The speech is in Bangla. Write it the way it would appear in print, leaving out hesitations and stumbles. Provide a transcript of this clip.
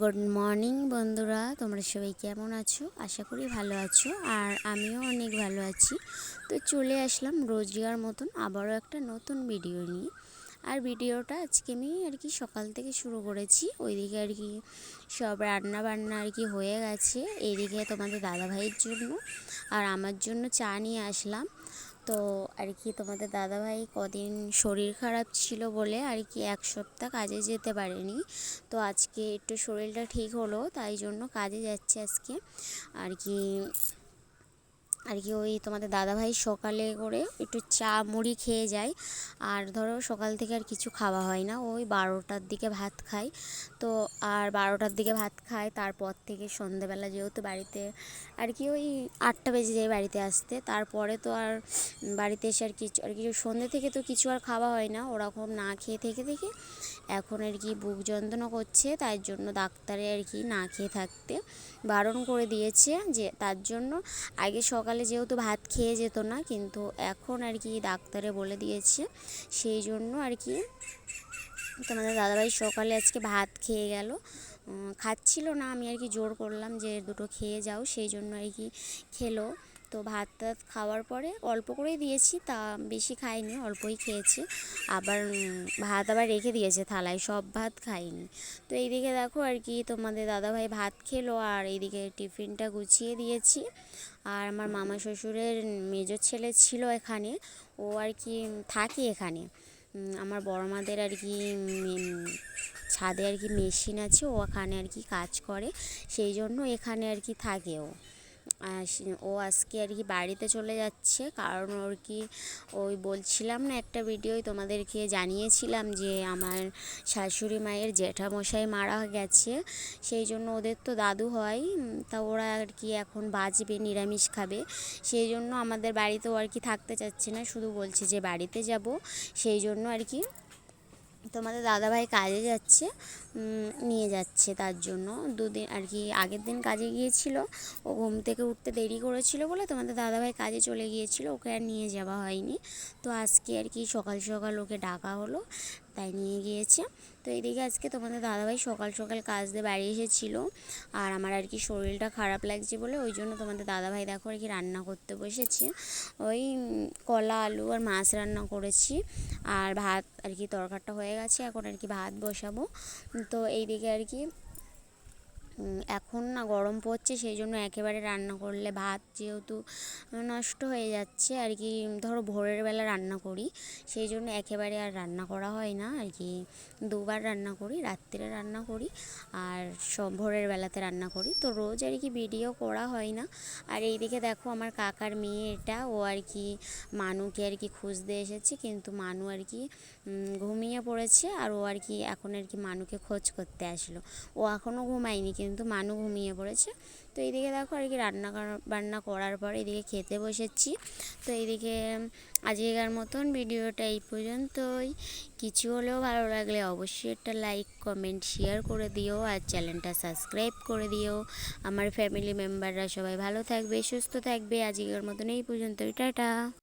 গুড মর্নিং বন্ধুরা, তোমরা সবাই কেমন আছো? আশা করি ভালো আছো, আর আমিও অনেক ভালো আছি। তো চলে আসলাম রোজগার মতন আবারও একটা নতুন ভিডিও নিয়ে। আর ভিডিওটা আজকে আমি সকাল থেকে শুরু করেছি। ওইদিকে সব রান্না বান্না হয়ে গেছে। এইদিকে তোমাদের দাদাভাইয়ের জন্য আর আমার জন্য চা নিয়ে আসলাম। তো তোমাদের দাদাভাই কদিন শরীর খারাপ ছিল বলে এক সপ্তাহ কাজে যেতে পারেনি। তো আজকে একটু শরীরটা ঠিক হলো, তাই জন্য কাজে যাচ্ছে আজকে। আর কি ওই তোমাদের দাদাভাই সকালে করে একটু চা মুড়ি খেয়ে যায়। আর ধরো সকাল থেকে আর কিছু খাওয়া হয় না, ওই 12টার দিকে ভাত খায়। তো আর 12টার দিকে ভাত খায়, তারপর থেকে সন্ধেবেলা যেহেতু বাড়িতে ওই 8টা বেজে যায় বাড়িতে আসতে। তারপরে তো আর বাড়িতে এসে কিছু সন্ধে থেকে তো কিছু আর খাওয়া হয় না। ওরকম না খেয়ে থেকে থেকে এখন বুক যন্ত্রণা করছে, তাই জন্য ডাক্তারে না খেয়ে থাকতে বারণ করে দিয়েছে। যে তার জন্য আগে সকালে যেহেতু ভাত খেয়ে যেত না, কিন্তু এখন ডাক্তারে বলে দিয়েছে। সেই জন্য তোমাদের দাদাভাই সকালে আজকে ভাত খেয়ে গেল। খাচ্ছিল না, আমি জোর করলাম যে দুটো খেয়ে যাও, সেই জন্য খেলো। তো ভাত টাত খাওয়ার পরে অল্প করেই দিয়েছি, তা বেশি খাইনি, অল্পই খেয়েছে। আবার ভাত আবার রেখে দিয়েছে থালায়, সব ভাত খাইনি। তো এইদিকে দেখো তোমাদের দাদাভাই ভাত খেলো, আর এইদিকে টিফিনটা গুছিয়ে দিয়েছি। আর আমার মামা শ্বশুরের মেজো ছেলে ছিল এখানে, ও থাকে এখানে। আমার বড়মাদের ছাদে মেশিন আছে, ও ওখানে কাজ করে, সেই জন্য এখানে থাকে ও। ও আজকে বাড়িতে চলে যাচ্ছে, কারণ ওই বলছিলাম না একটা ভিডিওয় তোমাদেরকে জানিয়েছিলাম যে আমার শাশুড়ি মায়ের জ্যাঠামশাই মারা গেছে। সেই জন্য ওদের তো দাদু হয়, তা ওরা এখন বাঁচবে, নিরামিষ খাবে। সেই জন্য আমাদের বাড়িতেও থাকতে চাচ্ছে না, শুধু বলছে যে বাড়িতে যাব। সেই জন্য তোমাদের দাদাভাই কাজে যাচ্ছে, নিয়ে যাচ্ছে। তার জন্য দুদিন আগের দিন কাজে গিয়েছিল, ও ঘুম থেকে উঠতে দেরি করেছিল বলে তোমাদের দাদাভাই কাজে চলে গিয়েছিল, ওকে আর নিয়ে যাওয়া হয়নি। তো আজকে সকাল সকাল ওকে ডাকা হলো, তাই নিয়ে গিয়েছে। তো এইদিকে আজকে তোমাদের দাদাভাই সকাল সকাল কাজ দিয়ে বাড়ি এসেছিলো। আর আমার শরীরটা খারাপ লাগছে বলে ওই জন্য তোমাদের দাদাভাই দেখো রান্না করতে বসেছে। ওই কলা আলু আর মাছ রান্না করেছি, আর ভাত তরকারিটা হয়ে গেছে, এখন ভাত বসাবো। তো এইদিকে এখন না গরম পড়ছে, সেই জন্য একেবারে রান্না করলে ভাত যেহেতু নষ্ট হয়ে যাচ্ছে ধরো ভোরের বেলা রান্না করি, সেই জন্য একেবারে আর রান্না করা হয় না। দুবার রান্না করি, রাত্রে রান্না করি আর ভোরের বেলাতে রান্না করি। তো রোজ ভিডিও করা হয় না। আর এইদিকে দেখো আমার কাকার মেয়ে, এটা ও মানুকে খুঁজতে এসেছে, কিন্তু মানু ঘুমিয়ে পড়েছে। আর ও এখন মানুকে খোঁজ করতে আসলো। ও এখনও ঘুমায়নি, কিন্তু মানু ঘুমিয়ে পড়েছে। তো এইদিকে দেখো রান্না বান্না করার পর এদিকে খেতে বসেছি। তো এইদিকে আজকের মতন ভিডিওটা এই পর্যন্তই। কিছু হলেও ভালো লাগলে অবশ্যই একটা লাইক কমেন্ট শেয়ার করে দিও, আর চ্যানেলটা সাবস্ক্রাইব করে দিও। আমার ফ্যামিলি মেম্বাররা সবাই ভালো থাকবে, সুস্থ থাকবে। আজকের মতন এই পর্যন্তই, টাটা।